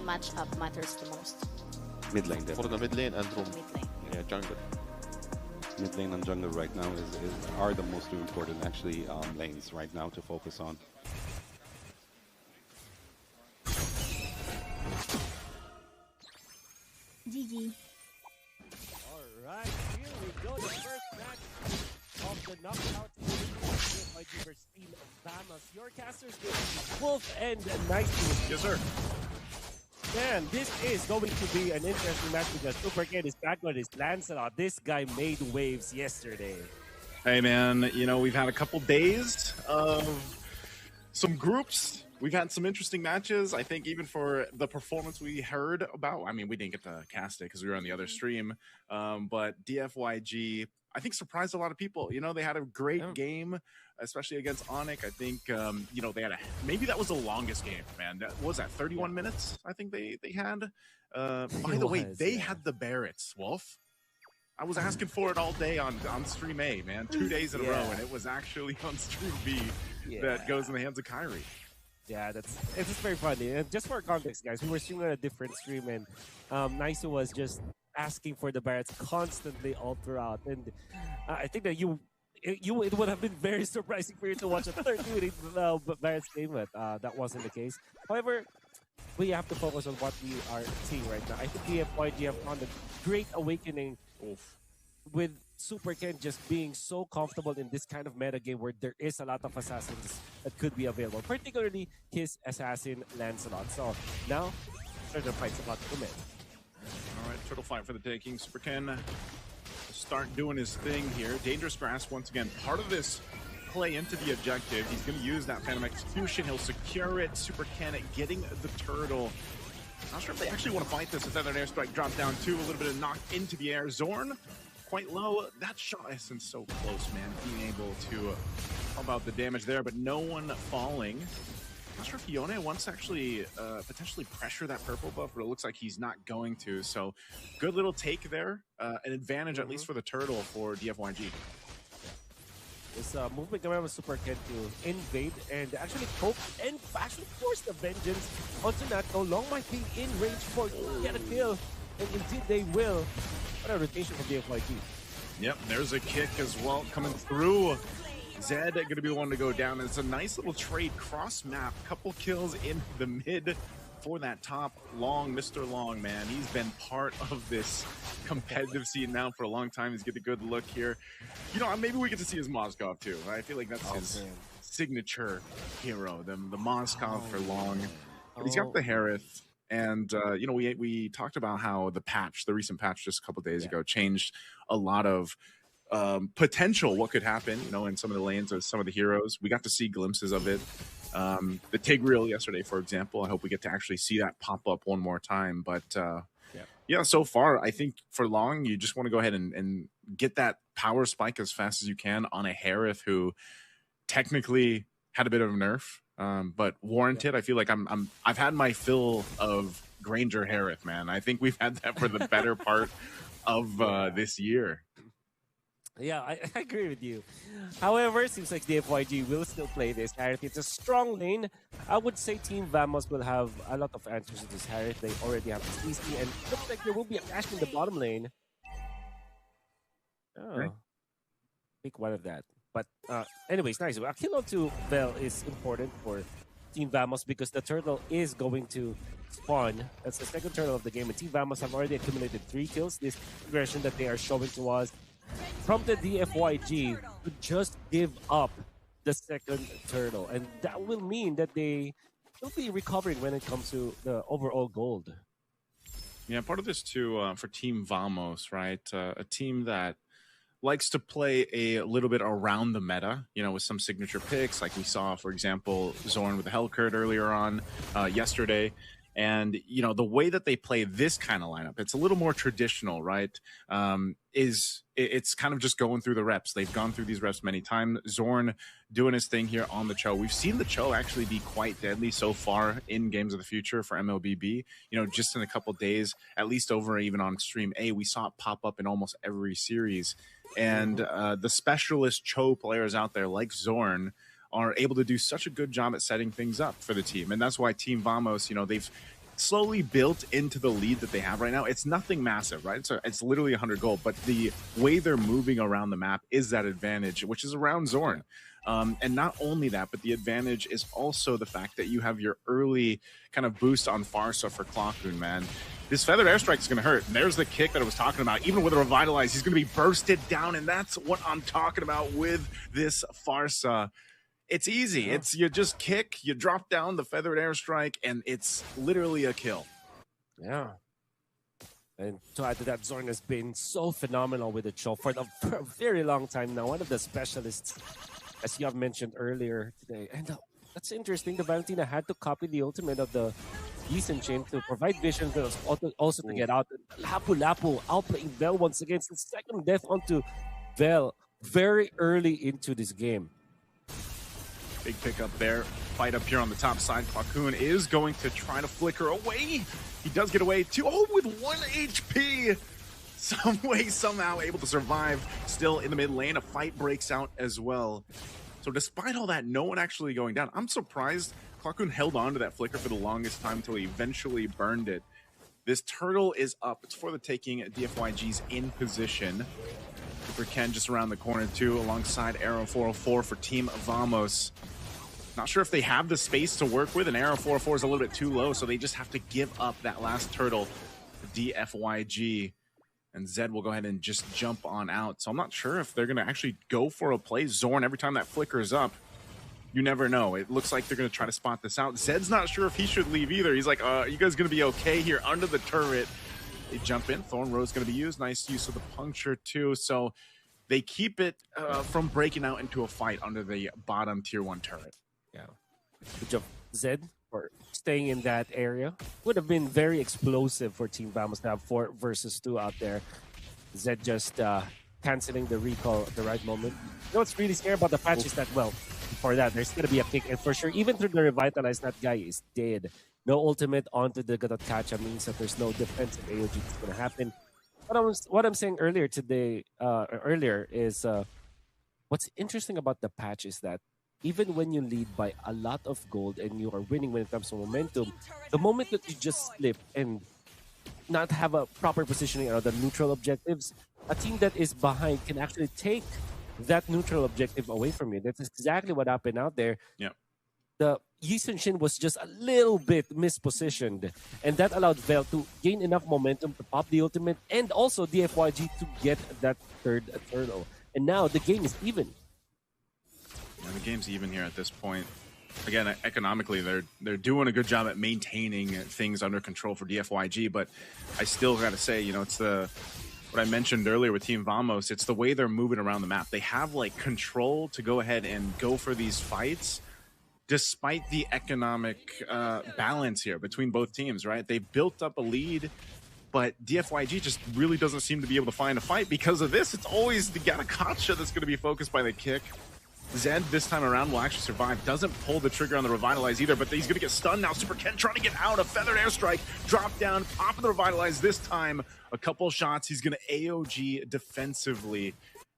matchup matters the most? Mid lane, For the mid lane and room. Mid lane. Yeah, jungle. mid lane and jungle right now are the most important actually lanes right now to focus on. GG. Alright, here we go. The first match of the knockout DFYG versus Team Vamos. Your casters will be Wolf and Nightwing. Yes, sir. Man, this is going to be an interesting match because Super Kid is back on his Lancelot. This guy made waves yesterday. Hey, man, you know, we've had a couple days of some groups. We've had some interesting matches. I think even for the performance we heard about, I mean, we didn't get to cast it because we were on the other stream, but DFYG, I think, surprised a lot of people. You know, they had a great game, especially against Onyx. I think, you know, they had maybe that was the longest game, man. What was that, 31 minutes? I think they had. By the way, they had the Barretts, Wolf. I was asking for it all day on stream A, man. 2 days in a row, and it was actually on stream B that goes in the hands of Kyrie. Yeah, it's just very funny. And just for context, guys, we were streaming on a different stream, and Naisu was just asking for the Barretts constantly all throughout. And I think that it would have been very surprising for you to watch a 30-minute Barretts game, but that wasn't the case. However, we have to focus on what we are seeing right now. I think DFYG have found a great awakening with Super Ken just being so comfortable in this kind of meta game where there is a lot of assassins that could be available, particularly his assassin Lancelot. So now, Turtle Fight's about to commit. All right, Turtle Fight for the taking. Super Ken start doing his thing here. Dangerous Grasp once again, part of this play into the objective. He's going to use that Phantom Execution. He'll secure it. Super Ken getting the turtle. Not sure if they actually want to fight this. It's either an airstrike drop down two, a little bit of knock into the air. Zorn quite low. That shot is so close, man. Being able to help out the damage there, but no one falling. Not sure if Yone wants to actually potentially pressure that purple buff, but it looks like he's not going to. So good little take there. An advantage, at least for the turtle, for DFYG. This movement around with Super Ken to invade and actually cope and actually force the vengeance onto Natco. Long might be in range for get a kill, and indeed they will. What a rotation from DFYG. Yep, there's a kick as well coming through. Zed going to be the one to go down. It's a nice little trade cross map. Couple kills in the mid for that top. Long, Mr. Long, man. He's been part of this competitive scene now for a long time. He's getting a good look here. You know, maybe we get to see his Moskov too. I feel like that's his signature hero, the Moskov for Long. But he's got the Harith. And, you know, we talked about how the recent patch just a couple days ago changed a lot of potential what could happen, you know, in some of the lanes of some of the heroes. We got to see glimpses of it. The Tigreal yesterday, for example. I hope we get to actually see that pop up one more time. But yeah, so far, I think for Long, you just want to go ahead and get that power spike as fast as you can on a Harith who technically had a bit of a nerf, but warranted. I feel like I've had my fill of Granger Harith, man. I think we've had that for the better part of this year. Yeah, I agree with you. However, it seems like DFYG will still play this Harith. It's a strong lane. I would say Team Vamos will have a lot of answers to this Harith. They already have this CC, and it looks like there will be a Ashe in the bottom lane. Oh, pick one of that. But anyways, nice. A kill onto Bell is important for Team Vamos because the turtle is going to spawn. That's the second turtle of the game, and Team Vamos have already accumulated 3 kills. This progression that they are showing to us prompted DFYG to just give up the second turtle, and that will mean that they will be recovering when it comes to the overall gold. Yeah, part of this too for Team Vamos, right? A team that likes to play a little bit around the meta, you know, with some signature picks, like we saw, for example, Zorn with the Hellcurt earlier on yesterday. And, you know, the way that they play this kind of lineup, it's a little more traditional, right? It's kind of just going through the reps. They've gone through these reps many times. Zorn doing his thing here on the Cho. We've seen the Cho actually be quite deadly so far in Games of the Future for MLBB. You know, just in a couple days, at least over even on Stream A, we saw it pop up in almost every series. And the specialist Cho players out there like Zorn are able to do such a good job at setting things up for the team. And that's why Team Vamos, you know, they've slowly built into the lead that they have right now. It's nothing massive, right? So it's literally 100 gold, but the way they're moving around the map is that advantage, which is around Zorn. And not only that, but the advantage is also the fact that you have your early kind of boost on Farsa for Clockhoon, man. This Feathered Airstrike is going to hurt. And there's the kick that I was talking about. Even with a Revitalize, he's going to be bursted down, and that's what I'm talking about with this Farsa. It's easy. It's you just kick, you drop down the Feathered Airstrike, and it's literally a kill. Yeah. And to add to that, Zorn has been so phenomenal with the Cho for a very long time now. One of the specialists, as you have mentioned earlier today. And that's interesting. The Valentina had to copy the ultimate of the Yeeson Chain to provide vision, but also to get out. Lapu outplaying Vel once again. It's the second death onto Vel very early into this game. Big pickup there. Fight up here on the top side. Clockhoon is going to try to flicker away. He does get away too. Oh, with 1 HP. Some way, somehow able to survive. Still in the mid lane. A fight breaks out as well. So despite all that, no one actually going down. I'm surprised Clockhoon held on to that flicker for the longest time until he eventually burned it. This turtle is up. It's for the taking. DFYG's in position. Super Ken just around the corner too, alongside Arrow 404 for Team Vamos. Not sure if they have the space to work with, and Arrow 404 is a little bit too low, so they just have to give up that last turtle to DFYG. And Zed will go ahead and just jump on out. So I'm not sure if they're going to actually go for a play. Zorn, every time that flickers up, you never know. It looks like they're going to try to spot this out. Zed's not sure if he should leave either. He's like, are you guys going to be okay here under the turret? They jump in. Thorn Rose going to be used. Nice use of the puncture too. So they keep it from breaking out into a fight under the bottom tier 1 turret. Yeah. Good job, Zed, for staying in that area. Would have been very explosive for Team Vamos to have 4 versus 2 out there. Zed just canceling the recall at the right moment. You know what's really scary about the patch is that, well, for that, there's going to be a pick. And for sure, even through the Revitalize, that guy is dead. No ultimate onto the Gadotkacha means that there's no defensive AOG that's going to happen. What I'm saying earlier today, is what's interesting about the patch is that even when you lead by a lot of gold and you are winning when it comes to momentum, the moment that you just slip and not have a proper positioning around the neutral objectives, a team that is behind can actually take that neutral objective away from you. That's exactly what happened out there. Yeah. The Yeeson Shin was just a little bit mispositioned, and that allowed Vel to gain enough momentum to pop the ultimate and also DFYG to get that third turtle. And now the game is even. Yeah, the game's even here at this point. Again, economically, they're doing a good job at maintaining things under control for DFYG, but I still got to say, you know, it's what I mentioned earlier with Team Vamos, it's the way they're moving around the map. They have like control to go ahead and go for these fights despite the economic balance here between both teams, right? They built up a lead, but DFYG just really doesn't seem to be able to find a fight because of this. It's always the Gadotkacha that's going to be focused by the kick. Zed this time around will actually survive. Doesn't pull the trigger on the Revitalize either, but he's going to get stunned now. Super Ken trying to get out. A Feathered Airstrike. Drop down. Popping the Revitalize this time. A couple shots. He's going to AOG defensively.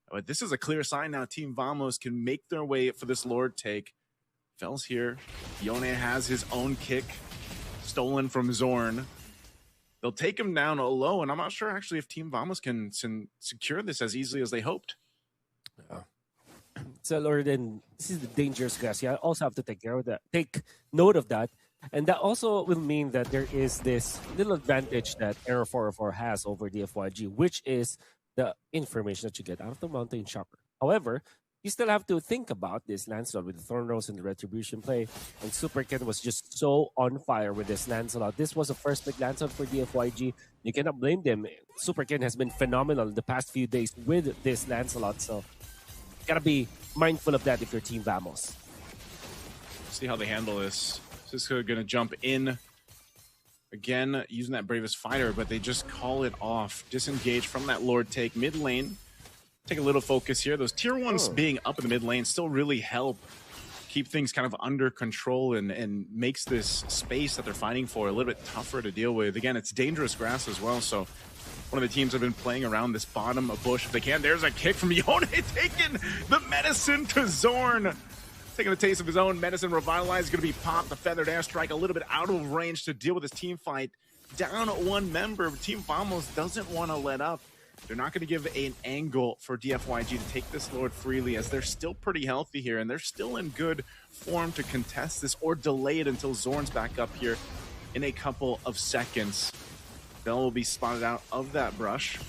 But this is a clear sign now. Team Vamos can make their way for this Lord take. Fel's here. Yone has his own kick. Stolen from Zorn. They'll take him down low, and I'm not sure actually if Team Vamos can secure this as easily as they hoped. So, Lord, and this is the dangerous grass. You also have to take care of that. Take note of that. And that also will mean that there is this little advantage that Arrow 404 has over DFYG, which is the information that you get out of the Mountain Chopper. However, you still have to think about this Lancelot with the Thorn Rose and the Retribution play. And Super Ken was just so on fire with this Lancelot. This was a first pick Lancelot for DFYG. You cannot blame them. Super Ken has been phenomenal the past few days with this Lancelot. So, gotta be mindful of that if you're Team Vamos. See how they handle this. Cisco gonna jump in again, using that Bravest Fighter, but they just call it off. Disengage from that Lord take mid lane. Take a little focus here. Those tier 1s being up in the mid lane still really help keep things kind of under control and makes this space that they're fighting for a little bit tougher to deal with. Again, it's dangerous grass as well, so one of the teams have been playing around this bottom bush if they can. There's a kick from Yone taking the medicine to Zorn. taking a taste of his own medicine. Revitalize is going to be popped. The feathered airstrike a little bit out of range to deal with his team fight. Down one member, Team Vamos doesn't want to let up. They're not going to give an angle for DFYG to take this Lord freely, as they're still pretty healthy here, and they're still in good form to contest this or delay it until Zorn's back up here in a couple of seconds. Bell will be spotted out of that brush.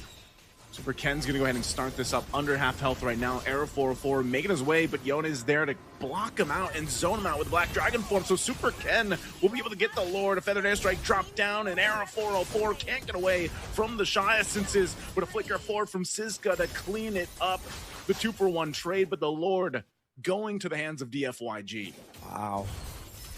Super Ken's going to go ahead and start this up under half health right now. Arrow 404 making his way, but Yona is there to block him out and zone him out with Black Dragon form. So Super Ken will be able to get the Lord. A Feathered Airstrike dropped down, and Arrow 404 can't get away from the Shy Essences with a flicker forward from Siska to clean it up. The 2-for-1 trade, but the Lord going to the hands of DFYG. Wow.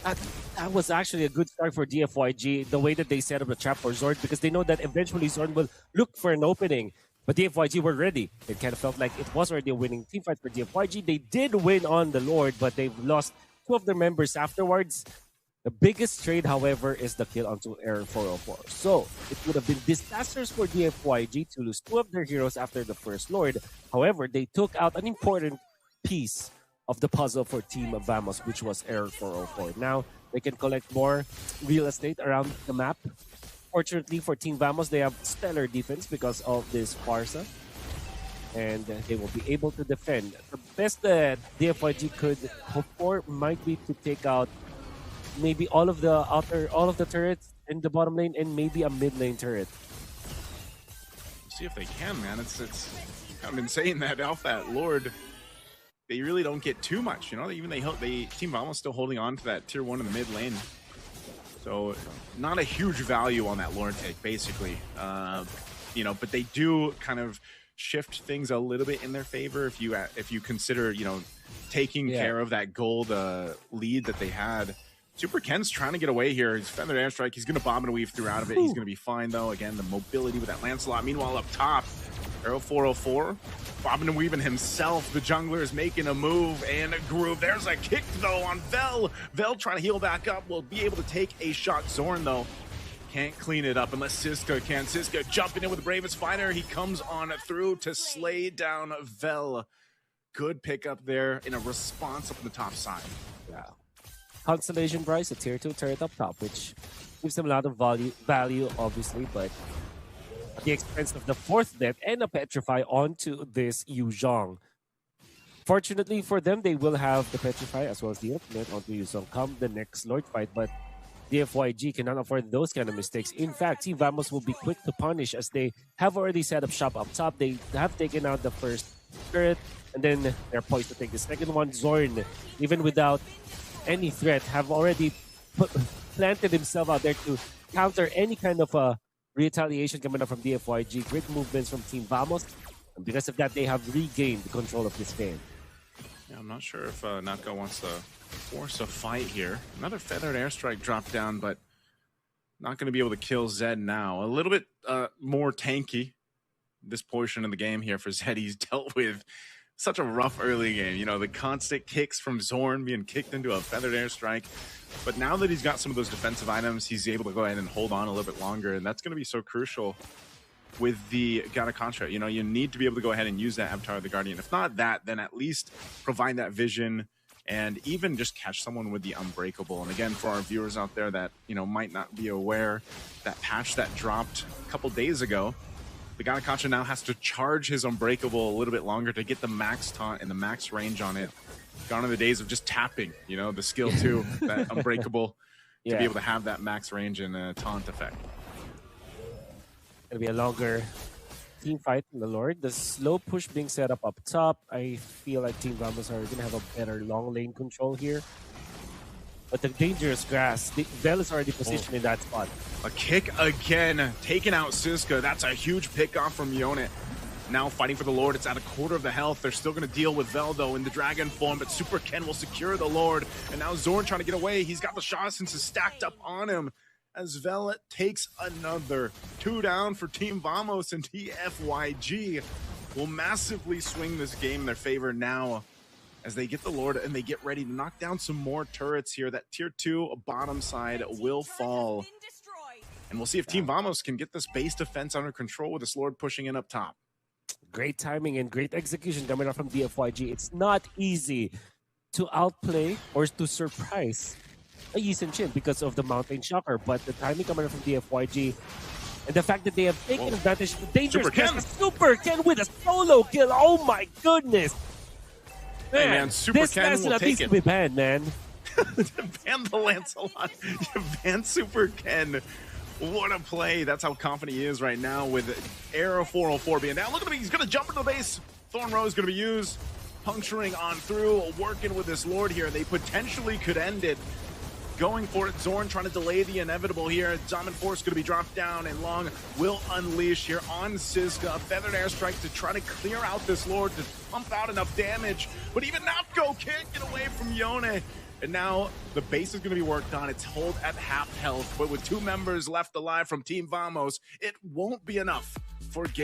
That was actually a good start for DFYG, the way that they set up the trap for Zord, because they know that eventually Zord will look for an opening. But DFYG were ready. It kind of felt like it was already a winning team fight for DFYG. They did win on the Lord, but they've lost 2 of their members afterwards. The biggest trade, however, is the kill onto Air 404. So it would have been disastrous for DFYG to lose 2 of their heroes after the first Lord. However, they took out an important piece of the puzzle for Team Vamos, which was Air 404. Now they can collect more real estate around the map. Fortunately for Team Vamos, they have stellar defense because of this Farsa, and they will be able to defend. The best that DFYG could hope for might be to take out maybe all of the turrets in the bottom lane and maybe a mid lane turret. We'll see if they can, man. It's kind of insane that off that Lord, they really don't get too much. You know, even Team Vamos still holding on to that tier 1 in the mid lane. So not a huge value on that Lord take, basically. You know, but they do kind of shift things a little bit in their favor if you consider, you know, taking care of that gold lead that they had. Super Ken's trying to get away here. He's Feathered Airstrike. He's going to bomb and weave through out of it. He's going to be fine, though. Again, the mobility with that Lancelot. Meanwhile, up top, Arrow 404. Bobbing and weaving himself. The jungler is making a move and a groove. There's a kick, though, on Vel. Vel trying to heal back up. Will be able to take a shot. Zorn, though, can't clean it up unless Siska can. Siska jumping in with the bravest fighter. He comes on through to slay down Vel. Good pickup there in a response up on the top side. Yeah. Constellation Bryce, a tier 2 turret up top, which gives them a lot of value, obviously, but at the expense of the 4th death and a Petrify onto this Yu Zhong. Fortunately for them, they will have the Petrify as well as the ultimate onto Yu Zhong come the next Lord fight, but DFYG cannot afford those kind of mistakes. In fact, Team Vamos will be quick to punish as they have already set up shop up top. They have taken out the first turret, and then they're poised to take the second one. Zorn, even without any threat, have already planted himself out there to counter any kind of retaliation coming up from DFYG. Great movements from Team Vamos, and because of that, they have regained the control of this game. Yeah, I'm not sure if Natko wants to force a fight here. Another Feathered Airstrike dropped down, but not going to be able to kill Zed now. A little bit more tanky this portion of the game here for Zed. He's dealt with such a rough early game. You know, the constant kicks from Zorn being kicked into a Feathered Airstrike. But now that he's got some of those defensive items, he's able to go ahead and hold on a little bit longer. And that's going to be so crucial with the Gata. You know, you need to be able to go ahead and use that Avatar of the Guardian. If not that, then at least provide that vision and even just catch someone with the Unbreakable. And again, for our viewers out there that, you know, might not be aware, that patch that dropped a couple days ago, the Gata now has to charge his Unbreakable a little bit longer to get the max taunt and the max range on it. Gone are the days of just tapping, you know, the skill 2, that Unbreakable, to be able to have that max range and taunt effect. It'll be a longer team fight in the Lord. The slow push being set up top. I feel like Team Vamos are going to have a better long lane control here. But the dangerous grass, Vel is already positioned in that spot. A kick again, taking out Siska. That's a huge pick off from Yonit. Now fighting for the Lord. It's at a quarter of the health. They're still going to deal with Vel, though, in the dragon form, but Super Ken will secure the Lord. And now Zorn trying to get away. He's got the Shaw Essences stacked up on him as Vel takes another 2 down for Team Vamos, and DFYG will massively swing this game in their favor now as they get the Lord and they get ready to knock down some more turrets here. That tier 2 bottom side will fall. And we'll see if Team Vamos can get this base defense under control with this Lord pushing in up top. Great timing and great execution coming out from DFYG. It's not easy to outplay or to surprise a Yi Chin because of the Mountain Shocker. But the timing coming from DFYG and the fact that they have taken advantage of the dangerous Super Ken with a solo kill. Oh my goodness. Hey man, Super this Ken will Lancelot take needs it. to be banned, man. Ban the Lancelot. You ban Super Ken. What a play. That's how confident he is right now with Arrow 404 being down. Look at him. He's going to jump into the base. Thorn Row is going to be used. Puncturing on through. Working with this Lord here. They potentially could end it. Going for it. Zorn trying to delay the inevitable here. Dominant Force going to be dropped down, and Long will unleash here on Siska. A Feathered Airstrike to try to clear out this Lord to pump out enough damage. But even Napko can't get away from Yone. And now the base is going to be worked on. It's hold at half health. But with 2 members left alive from Team Vamos, it won't be enough for game.